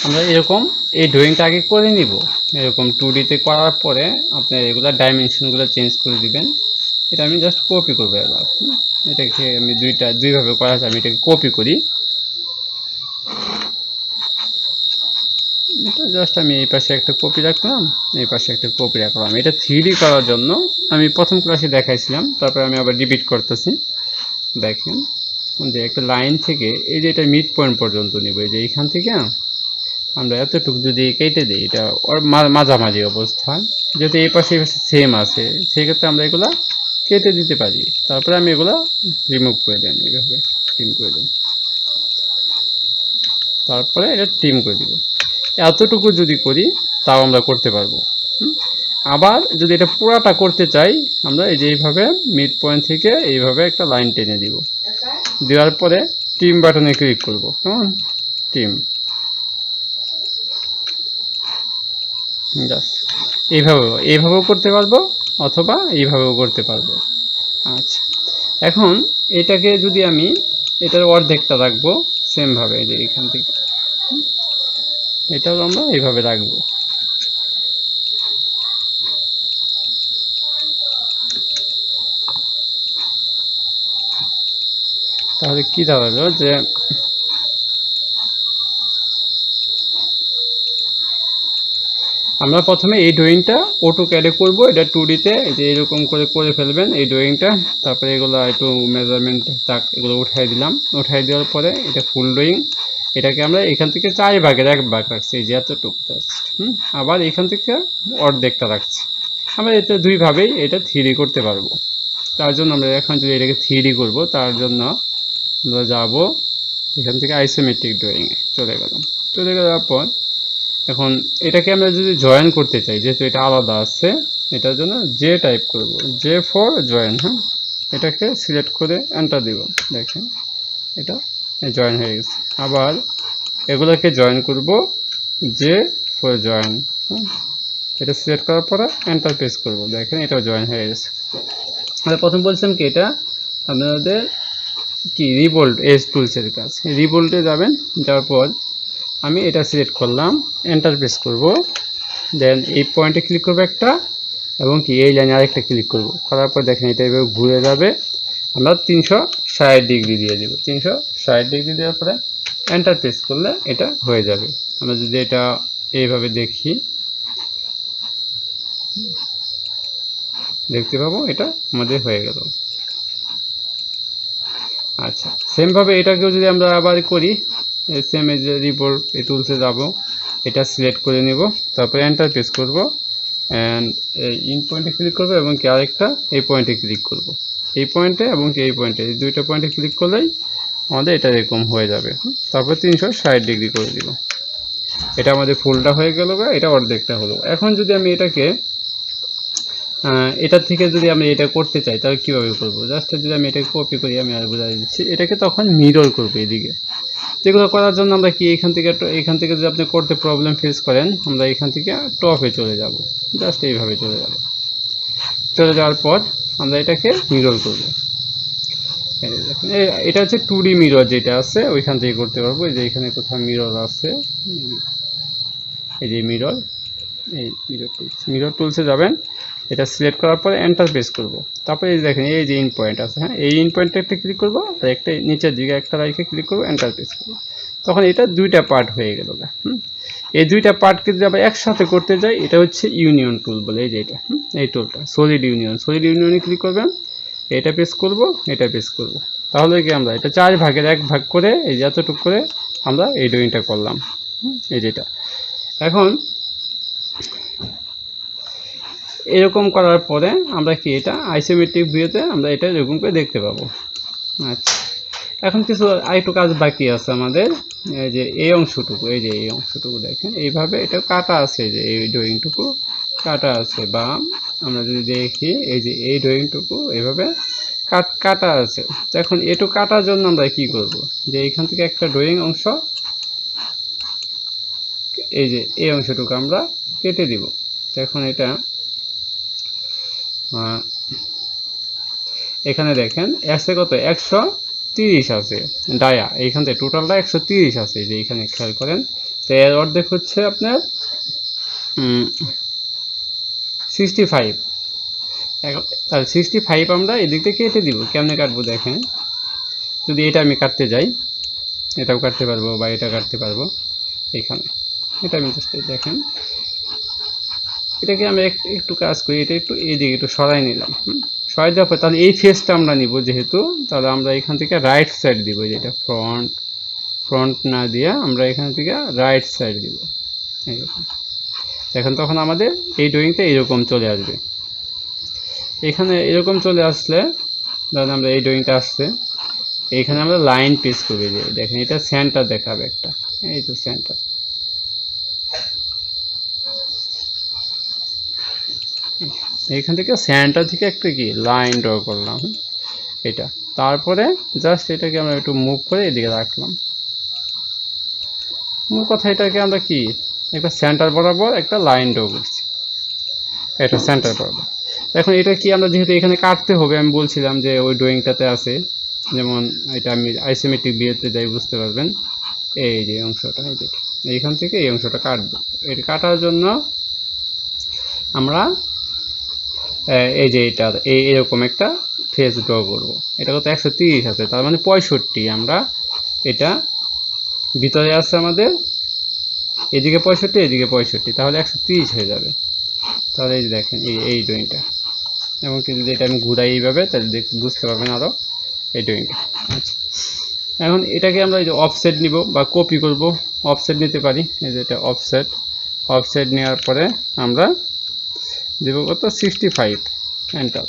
আমরা এরকম এই ড্রয়িংটা আগে করে নিব। এরকম 2D-তে করার পরে আপনার এগুলা ডাইমেনশনগুলো চেঞ্জ করে দিবেন। এটা আমি জাস্ট কপি করবো এবার। এটাকে আমি দুইভাবে করা যায়, আমি এটাকে কপি করি। এটা জাস্ট আমি এই পাশে একটা কপি রাখলাম, এই পাশে একটা কপি রাখলাম। এটা 3D করার জন্য আমি প্রথম ক্লাসে দেখাইছিলাম, তারপরে আমি আবার রিপিট করতেছি। দেখেন যে একটা লাইন থেকে এই যে এটা মিড পয়েন্ট পর্যন্ত নিব, এই যে এইখান থেকে আমরা এতটুকু যদি কেটে দিই, এটা ওর মাঝামাঝি অবস্থান, যেহেতু এই পাশে সেম আছে, সেক্ষেত্রে আমরা এগুলা কেটে দিতে পারি। তারপরে আমি এগুলা রিমুভ করে দেন, এইভাবে ট্রিম করে দেন, তারপরে এটা ট্রিম করে দিব। এতটুকু যদি করি তাও আমরা করতে পারবো। আবার যদি এটা পুরাটা করতে চাই, আমরা এই যে এইভাবে মিড পয়েন্ট থেকে এইভাবে একটা লাইন টেনে দিব। দেওয়ার পরে ট্রিম বাটনে ক্লিক করব, কেমন ট্রিম, জাস্ট এইভাবেও করতে পারবো, অথবা এইভাবেও করতে পারবো। আচ্ছা, এখন এটাকে যদি আমি এটার অর্ধেকটা রাখবো সেমভাবে, যে এখান থেকে এটাও আমরা এইভাবে রাখবো। তাহলে কি দাঁড়ালো যে আমরা প্রথমে এই ড্রয়িংটা অটোক্যাডে করব। এটা 2D-তে যে এরকম করে ফেলবেন এই ড্রয়িংটা। তারপরে এগুলো একটু মেজারমেন্ট তাক এগুলো উঠাই দিলাম। উঠাই দেওয়ার পরে এটা ফুল ড্রয়িং, এটাকে আমরা এখান থেকে 4 ভাগের 1 ভাগ রাখছি, এই যে এতটুকু জাস্ট। আবার এখান থেকে অর্ধেকটা রাখছি। আমরা এটা দুইভাবেই এটা 3D করতে পারবো। তার জন্য আমরা এখন যদি এটাকে 3D করব, তার জন্য আমরা যাব এখান থেকে আইসোমেট্রিক ড্রয়িংয়ে চলে গেলাম। চলে যাওয়ার পর এখন এটাকে আমরা যদি জয়েন করতে চাই, যেহেতু এটা আলাদা আছে, এটার জন্য জে টাইপ করব, জে ফর জয়েন। হ্যাঁ, এটাকে সিলেক্ট করে এন্টার দিব। দেখেন এটা জয়েন হয়ে গেছে। আবার এগুলোকে জয়েন করব, জে ফর জয়েন। হ্যাঁ, এটা সিলেক্ট করার পরে এন্টার প্রেস করব। দেখেন এটাও জয়েন হয়ে গেছে। আমরা প্রথম বলছিলাম কি, এটা আপনাদের কি রিবোল্ড এজ টুলসের কাজ। রিবোল্ডে যাবেন, যাওয়ার পর আমি এটা সিলেক্ট করলাম, এন্টার প্রেস করব। দেন এই পয়েন্টে ক্লিক করব একটা, এবং কি এই লাইনে আরেকটা ক্লিক করব। করার পর দেখেন এটা এভাবে ঘুরে যাবে। আমরা 360 ডিগ্রি দিয়ে দেব। 360 ডিগ্রি দেওয়ার পরে এন্টার প্রেস করলে এটা হয়ে যাবে। আমরা যদি এটা এইভাবে দেখি, দেখতে পাবো এটা আমাদের হয়ে গেল। আচ্ছা, সেমভাবে এটাকেও যদি আমরা আবার করি, সেম এজ রিপোর্ট এই টুলসে যাব, এটা সিলেক্ট করে নিব, তারপরে এন্টার প্রেস করব, অ্যান্ড ইন পয়েন্টে ক্লিক করব, এবং কি আরেকটা এই পয়েন্টে ক্লিক করব। এই পয়েন্টে এবং কি এই পয়েন্টে, এই দুইটা পয়েন্টে ক্লিক করলেই আমাদের এটা এরকম হয়ে যাবে। তারপর 360 ডিগ্রি করে দিব। এটা আমাদের ফুলটা হয়ে গেল, বা এটা অর্ধেকটা হলো। এখন যদি আমি এটাকে এটার থেকে যদি আমি এটা করতে চাই, তাহলে কীভাবে করবো? জাস্ট যদি আমি এটাকে কপি করি, আমি আর বোঝাই দিচ্ছি, এটাকে তখন মিরর করবো এদিকে। যেগুলো করার জন্য আমরা কি এখান থেকে যদি আপনি করতে প্রবলেম ফেস করেন, আমরা এখান থেকে টপে চলে যাব, জাস্ট এইভাবে চলে যাব। চলে যাওয়ার পর আমরা এটাকে মিরর করব। এটা হচ্ছে 2D মিরর, যেটা আছে ওইখান থেকে করতে পারবো। এই যে এখানে কোথাও মিরর আছে, এই যে মিরর, এই মিরর টুলসে যাবেন, এটা সিলেক্ট করার পরে এন্টার প্রেস করব। তারপরে এই দেখেন এই যে ইন পয়েন্ট আছে, হ্যাঁ, এই ইন পয়েন্টে একটা ক্লিক করব, আর একটা নিচের দিকে একটা রাইখে ক্লিক করব, এন্টার প্রেস করব। তখন এটা দুইটা পার্ট হয়ে গেল। এই দুইটা পার্টকে যদি আবার একসাথে করতে যাই, এটা হচ্ছে ইউনিয়ন টুল বলে, এই যে এটা, এই টুলটা সলিড ইউনিয়নে ক্লিক করবেন, এটা প্রেস করব, এটা প্রেস করব। তাহলে কি আমরা এটা 4 ভাগের 1 ভাগ করে এই যে এতটুকু করে আমরা এই ড্রয়িংটা করলাম, এই যেটা। এখন এরকম করার পরে আমরা কি এটা আইসোমেট্রিক ভিউতে আমরা এটা এরকম করে দেখতে পাবো। আচ্ছা, এখন কিছু আরেকটু কাজ বাকি আছে আমাদের। এই যে এই অংশটুকু, এই যে এই অংশটুকু দেখেন এইভাবে এটা কাটা আছে, যে এই ড্রয়িংটুকু কাটা আছে, বা আমরা যদি দেখি এই যে এই ড্রয়িংটুকু এইভাবে কাটা আছে। এখন এটু কাটার জন্য আমরা কি করব, যে এইখান থেকে একটা ড্রয়িং অংশ, এই যে এই অংশটুকু আমরা কেটে দিব। এখন এটা এখানে দেখেন আছে কত, 130 আছে ডায়া, এইখান থেকে টোটালটা 130 আছে, যে এখানে খেয়াল করেন তো এর অর্ধেক হচ্ছে আপনার 65। তাহলে 65 আমরা এদিক থেকে কেটে দিব। কেমনে কাটবো দেখেন, যদি এটা আমি কাটতে যাই, এটাও কাটতে পারবো বা এটা কাটতে পারবো। এখানে এটা আমি জাস্ট দেখেন, এটাকে আমরা একটু কাজ করি, এটা একটু এইদিকে একটু সরাই নিলাম। সরাই দেওয়ার পর তাহলে এই ফেসটা আমরা নিব যেহেতু, তাহলে আমরা এখান থেকে রাইট সাইড দিব। যেটা ফ্রন্ট না দিয়ে আমরা এখান থেকে রাইট সাইড দিব এইরকম। এখন তখন আমাদের এই ড্রয়িংটা এরকম চলে আসবে। এখানে এরকম চলে আসলে ধরেন আমরা এই ড্রয়িংটা আসছে, এইখানে আমরা লাইন পেস্ট করে দিই। দেখেন এটা সেন্টার দেখাবে একটা, এই তো সেন্টার। এইখান থেকে সেন্টার থেকে একটা কি লাইন ড্র করলাম এটা। তারপরে জাস্ট এটাকে আমরা একটু মুভ করে এদিকে রাখলাম। মূল কথা এটাকে আমরা কি একটা সেন্টার বরাবর একটা লাইন ড্র করছি, এটা সেন্টার বরাবর। এখন এটা কি আমরা যেহেতু এখানে কাটতে হবে, আমি বলছিলাম যে ওই ড্রয়িংটাতে আছে, যেমন এটা আমি আইসোমেট্রিক ভিউতে যাই বুঝতে পারবেন। এই যে অংশটা, এই যেটা এইখান থেকে এই অংশটা কাটবো। এটা কাটার জন্য আমরা এই যে এটা এরকম একটা ফেস ড্র করবো। এটা কত 130 আছে, তার মানে 65। আমরা এটা ভিতরে আছে আমাদের এদিকে 65 এদিকে 65, তাহলে 130 হয়ে যাবে। তাহলে এই দেখেন এই ড্রয়িংটা, এবং যদি এটা আমি ঘুরাই এইভাবে তাহলে বুঝতে পারবেন আরও এই ড্রয়িংটা। আচ্ছা, এখন এটাকে আমরা এই যে অফসেট নিব বা কপি করব, অফসেট নিতে পারি। এই যে এটা অফসেট নেওয়ার পরে আমরা দেব কত 65, এন্টার।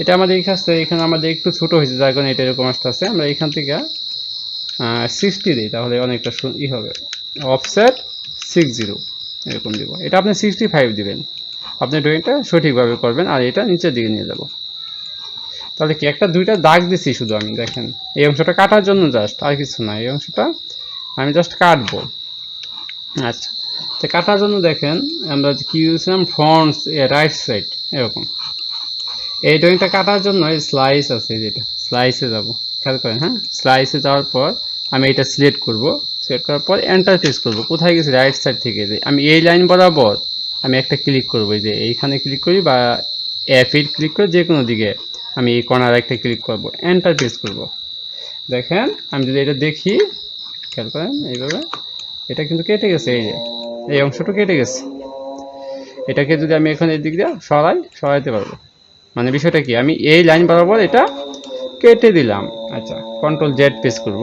এটা আমাদের এই কাজটা এখানে আমাদের একটু ছোট হয়েছে, যার কারণে এটা এরকম আসতেছে। আমরা এখান থেকে 60 দিই, তাহলে অনেকটা ই হবে। অফসেট 60 এরকম দিব। এটা আপনি 65 দিবেন, আপনি ড্রয়িংটা সঠিকভাবে করবেন। আর এটা নিচের দিকে নিয়ে যাব। তাহলে কি একটা দুইটা দাগ দিছি শুধু আমি, দেখেন এই অংশটা কাটার জন্য, জাস্ট আর কিছু না। এই অংশটা আমি জাস্ট কাটবো। আচ্ছা, তো কাটার জন্য দেখেন আমরা কি ইউজছিলাম, ফ্রন্ট রাইট সাইড এরকম। এই ড্রয়িংটা কাটার জন্য স্লাইস আছে, যেটা স্লাইসে যাব, খেয়াল করেন। হ্যাঁ, স্লাইসে যাওয়ার পর আমি এটা সিলেক্ট করব। সিলেক্ট করার পর এন্টার প্রেস করব। কোথায় গেছি, রাইট সাইড থেকে আমি এই লাইন বরাবর আমি একটা ক্লিক করব, এই যে এইখানে ক্লিক করি বা F8 ক্লিক করে যে কোনো দিকে আমি এই কর্নার একটা ক্লিক করব, এন্টার প্রেস করব। দেখেন আমি যদি এটা দেখি, খেয়াল করেন এইভাবে, এটা কিন্তু কেটে গেছে। এই যে এই অংশটা কেটে গেছে। এটাকে যদি আমি এখন এই দিক দিয়ে সরাইতে পারবো। মানে বিষয়টা কি, আমি এই লাইন বরাবর এটা কেটে দিলাম। আচ্ছা, কন্ট্রোল জেড প্রেস করব,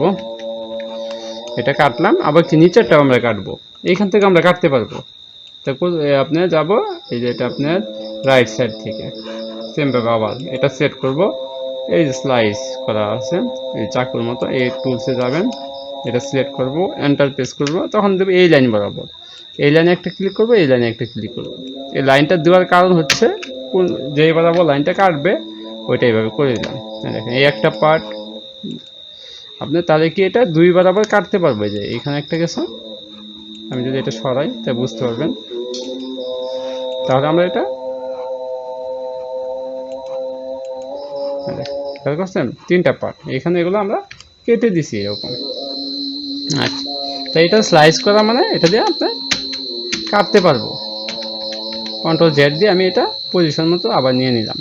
এটা কাটলাম। আবার কি নিচেরটাও আমরা কাটবো, এইখান থেকে আমরা কাটতে পারবো। তো আপনার যাব, এই যে এটা আপনার রাইট সাইড থেকে সেমভাবে আবার এটা সেট করব। এই যে স্লাইস করা আছে এই চাকুর মতো, এই টুলসে যাবেন, এটা সিলেক্ট করব, এন্টার প্রেস করব। তখন দেবো এই লাইন বরাবর, এই লাইনে একটা ক্লিক করব, এই লাইনে একটা ক্লিক করব। এই লাইনটা দেওয়ার কারণ হচ্ছে যেই বরাবর লাইনটা কাটবে ওইটা এইভাবে করে দিলাম। দেখেন এই একটা পার্ট আপনি, তাহলে কি এটা দুই বরাবর কাটতে পারবে। যে এখানে একটা গেছে, আমি যদি এটা সরাই তা বুঝতে পারবেন। তাহলে আমরা এটা খেয়াল করছেন, তিনটা পার্ট এখানে, এগুলো আমরা কেটে দিছি এরকম। আচ্ছা, তাই এটা স্লাইস করা মানে এটা দিয়ে আপনি কাটতে পারবো। কন্ট্রোল জেড দিয়ে আমি এটা পজিশন মতো আবার নিয়ে নিলাম।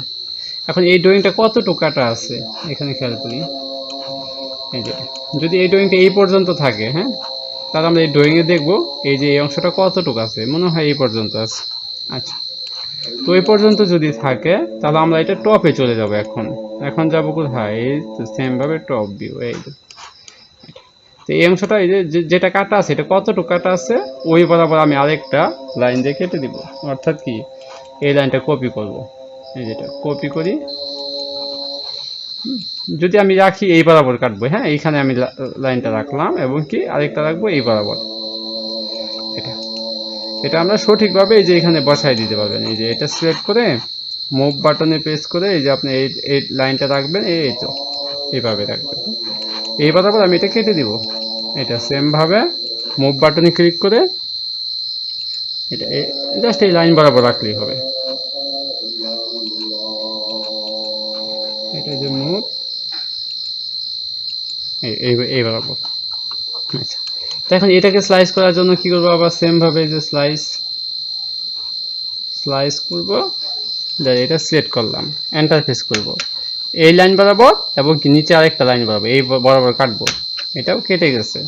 এখন এই ড্রয়িংটা কতটুকু কাটা আছে এখানে খেয়াল করি। এই যে যদি এই ড্রয়িংটা এই পর্যন্ত থাকে, হ্যাঁ, তাহলে আমরা এই ড্রয়িংয়ে দেখবো এই যে এই অংশটা কতটুকু আছে। মনে হয় এই পর্যন্ত আছে। আচ্ছা, তো এই পর্যন্ত যদি থাকে তাহলে আমরা এটা টপে চলে যাব। এখন যাব কোথায়, এই তো সেম ভাবে টপ ভিউ। এই তো এই অংশটা এই যে যেটা কাটা আছে এটা কতটুকু কাটা আছে ওই বরাবর আমি আরেকটা লাইন দিয়ে কেটে দিব। অর্থাৎ কি এই লাইনটা কপি করব, এই যেটা কপি করি। যদি আমি রাখি এই বরাবর কাটবো, হ্যাঁ, এইখানে আমি লাইনটা রাখলাম এবং কি আরেকটা রাখবো এই বরাবর। এটা আমরা সঠিকভাবে এই যে এখানে বসাই দিতে পারবেন। এই যে এটা সিলেক্ট করে মুভ বাটনে প্রেস করে এই যে আপনি এই লাইনটা রাখবেন, এই তো এইভাবে রাখবেন। এই বরাবর আমি এটা কেটে দিব। এটা সেম ভাবে মুভ বাটনে ক্লিক করে এটা জাস্ট এই লাইন বরাবর রাখলেই হবে। এটা যে মুভ এই বরাবর আচ্ছা, তো এখন এটাকে স্লাইস করার জন্য কি করবো, আবার সেম ভাবে যে স্লাইস করব, এটা সিলেক্ট করলাম, এন্টার প্রেস করব, এই লাইন বরাবর এবং নিচে আরেকটা লাইন বরাবর এই বরাবর কাটবো, এটাও কেটে গেছে।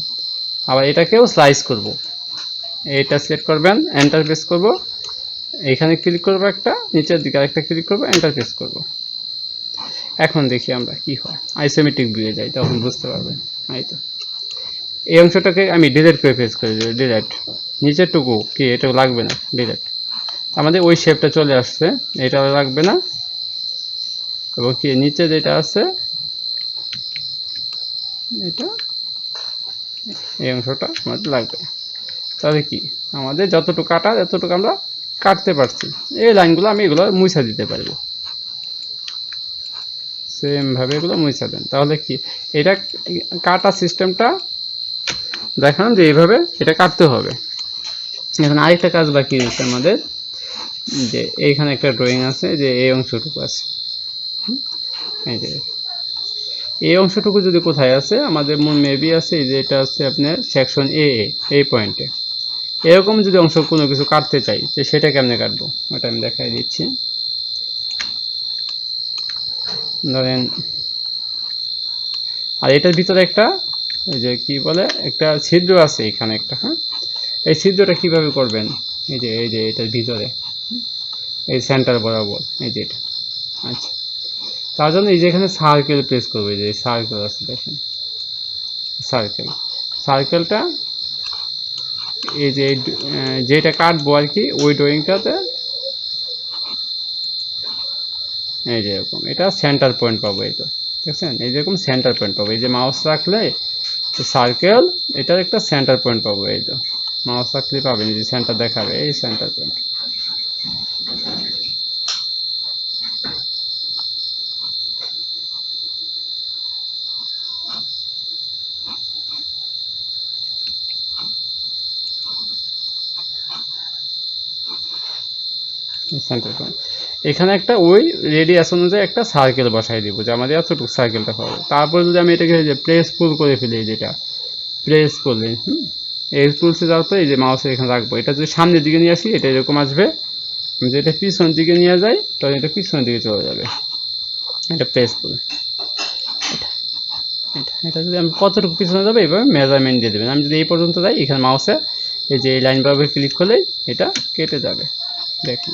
আবার এটাকেও স্লাইস করব, এইটা সিলেক্ট করবেন, এন্টার প্রেস করব, এইখানে ক্লিক করব, একটা নিচের দিকে আরেকটা ক্লিক করব, এন্টার প্রেস করব। এখন দেখি আমরা কি হয়, আইসোমেট্রিক ভিউয়ে যাই, তখন বুঝতে পারবেন। এই তো এই অংশটাকে আমি ডিলিট করে প্রেস করে দেব, ডিলিট, নিচেরটুকু কি এটা লাগবে না, ডিলিট, আমাদের ওই শেপটা চলে আসছে, এটা লাগবে না, এবং কি নিচে যেটা আছে এটা, এই অংশটা আমাদের লাগবে। তাহলে কি আমাদের যতটুকু কাটার এতটুকু আমরা কাটতে পারছি, এই লাইনগুলো আমি এগুলো মুছে দিতে পারবো, সেম ভাবে এগুলো মুছে দেন। তাহলে কি এটা কাটা সিস্টেমটা দেখালাম যে এইভাবে এটা কাটতে হবে। এখন আরেকটা কাজ বাকি রয়েছে আমাদের, যে এইখানে একটা ড্রয়িং আছে, যে এই অংশটুকু আছে, এই যে এই অংশটুকু যদি কোথায় আছে আমাদের মেবি আছে, যে এটা আছে আপনার সেকশন এ, এই পয়েন্টে। এরকম যদি অংশ কোনো কিছু কাটতে চাই, তো সেটা কেমনে কাটবো ওটা আমি দেখাই দিচ্ছি। ধরেন, আর এটার ভিতরে একটা এই যে কি বলে একটা ছিদ্র আছে এখানে একটা, হ্যাঁ, এই ছিদ্রটা কিভাবে করবেন, এই যে এটার ভিতরে এই সেন্টার বরাবর, এই যে এটা। আচ্ছা, তার জন্য এই যে এখানে সার্কেল প্রেস করবে, যে সার্কেল আছে দেখেন, সার্কেলটা এই যে যেটা কাটবো আর কি ওই ড্রয়িংটাতে, এই যে এরকম এটা সেন্টার পয়েন্ট পাবো, এই তো দেখছেন, এই যেরকম সেন্টার পয়েন্ট পাবো, এই যে মাউস রাখলে সার্কেল এটার একটা সেন্টার পয়েন্ট পাবো, এই তো মাউস রাখলে পাবেন, এই যে সেন্টার দেখাবে, এই সেন্টার পয়েন্ট। সেন্টার পয়েন্ট এখানে একটা ওই রেডিয়াস অনুযায়ী একটা সার্কেল বসাই দিব, যে আমাদের এতটুকু সার্কেলটা হবে। তারপর যদি আমি এটাকে যে প্রেস পুল করে ফেলি, যেটা প্রেস করলে এই পুলসে যাওয়ার পরে এই যে মাউসের এখানে রাখবো, এটা যদি সামনের দিকে নিয়ে আসি এটা এরকম আসবে, আমি যদি এটা পিছনের দিকে নিয়ে যাই তাহলে এটা পিছনের দিকে চলে যাবে, এটা প্রেস পুল। এটা যদি আমি কতটুকু পিছনে যাবে এইভাবে মেজারমেন্ট দিয়ে দেবেন। আমি যদি এই পর্যন্ত যাই, এখানে মাউসে এই যে এই লাইন বরাবর ক্লিক করলেই এটা কেটে যাবে, দেখেন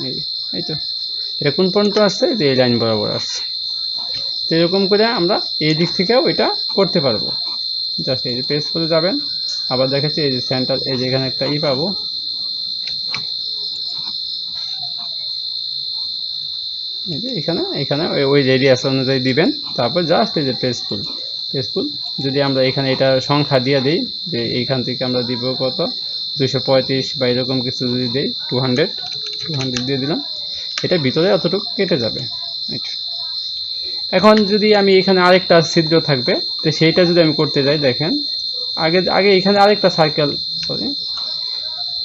এই তো এটা কোন পর্যন্ত আসছে, যে এই লাইন বরাবর আসছে। তো এরকম করে আমরা এই দিক থেকেও এটা করতে পারবো। জাস্ট এই যে পেজ করে যাবেন, আবার দেখাচ্ছি এই যে সেন্টার, এই যে এখানে একটা পাবো, এই যে এখানে ওই রেডিয়াস অনুযায়ী দিবেন। তারপর জাস্ট এই যে পেজফুল যদি আমরা এখানে এটা সংখ্যা দিয়ে দিই, যে এইখান থেকে আমরা দিব কত 235 বা এরকম কিছু যদি দিই 200 দিয়ে দিলাম, এটা ভিতরে অতটুকু কেটে যাবে। এখন যদি আমি এখানে আরেকটা ছিদ্র থাকবে, তো সেইটা যদি আমি করতে যাই, দেখেন আগে এখানে আরেকটা সার্কেল,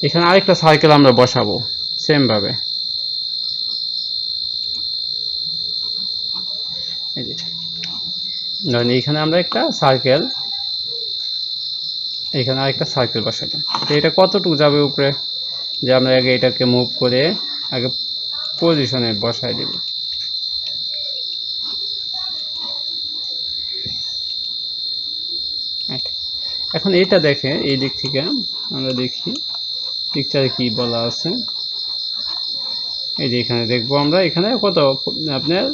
এখানে আরেকটা সার্কেল আমরা বসাবো সেম ভাবে, এই যে ধরেন এইখানে আমরা একটা সার্কেল, এখানে আরেকটা সার্কেল বসালাম। এটা কতটুকু যাবে উপরে, যে আমরা আগে এটাকে মুভ করে আগে পজিশনে বসাই দিব। এখন এটা দেখে এই দিক থেকে আমরা দেখি পিকচারে কি বলা আছে, এই যে এখানে দেখবো আমরা এখানে কত আপনার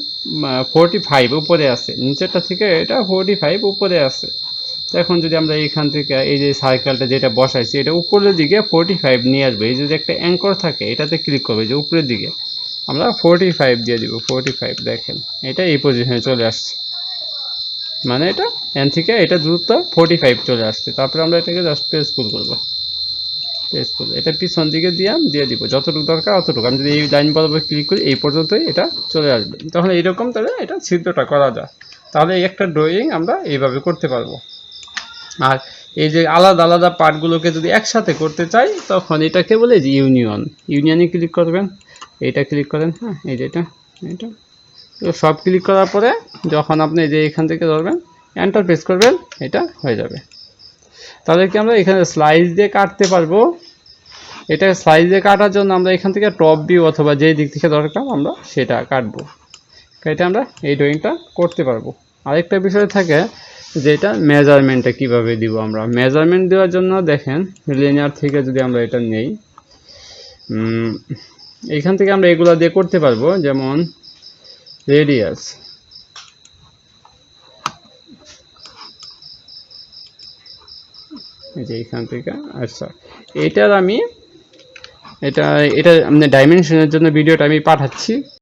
45 উপরে আছে, নিচেরটা থেকে এটা 45 উপরে আছে। তো এখন যদি আমরা এইখান থেকে এই যে সার্কেলটা যেটা বসাইছি এটা উপরের দিকে 45 নিয়ে আসবে, এই যদি একটা অ্যাঙ্কর থাকে এটাতে ক্লিক করবে, যে উপরের দিকে আমরা 45 দিয়ে দিব, 45 দেখেন এটা এই পজিশনে চলে আসছে, মানে এটা এন থেকে এটা দূরত্ব 45 চলে আসছে। তারপরে আমরা এটাকে জাস্ট প্রেস পুল করবো, এটা পিছন দিকে দিয়ে দিব যতটুকু দরকার অতটুকু। আমি যদি এই লাইন বরাবর ক্লিক করি এই পর্যন্তই এটা চলে আসবে, তখন এইরকম তাহলে এটা ছিদ্রটা করা যায়। তাহলে এই একটা ড্রয়িং আমরা এইভাবে করতে পারবো। আর এই যে আলাদা আলাদা পার্টগুলোকে যদি একসাথে করতে চাই তখন এটাকে বলে যে ইউনিয়নে ক্লিক করবেন, এইটা ক্লিক করেন, হ্যাঁ এই যে এটা সব ক্লিক করার পরে যখন আপনি এই যে এখান থেকে ধরবেন এন্টার প্রেস করবেন, এটা হয়ে যাবে। তাদেরকে আমরা এখানে স্লাইস দিয়ে কাটতে পারবো। এটা স্লাইস দিয়ে কাটার জন্য আমরা এখান থেকে টপ ভিউ অথবা যেই দিক থেকে দরকার আমরা সেটা কাটবো, এটা আমরা এই ড্রয়িংটা করতে পারবো। আরেকটা বিষয় থাকে যেটা মেজারমেন্টটা কিভাবে দিব। আমরা মেজারমেন্ট দেওয়ার জন্য দেখেন লিনিয়ার থেকে যদি আমরা এটা নেই, এখান থেকে আমরা এগুলা দিয়ে করতে পারবো, যেমন রেডিয়াস, এই যে এখান থেকে। আচ্ছা, এটার আমি এটা ডাইমেনশনের জন্য ভিডিওটা আমি পাঠাচ্ছি।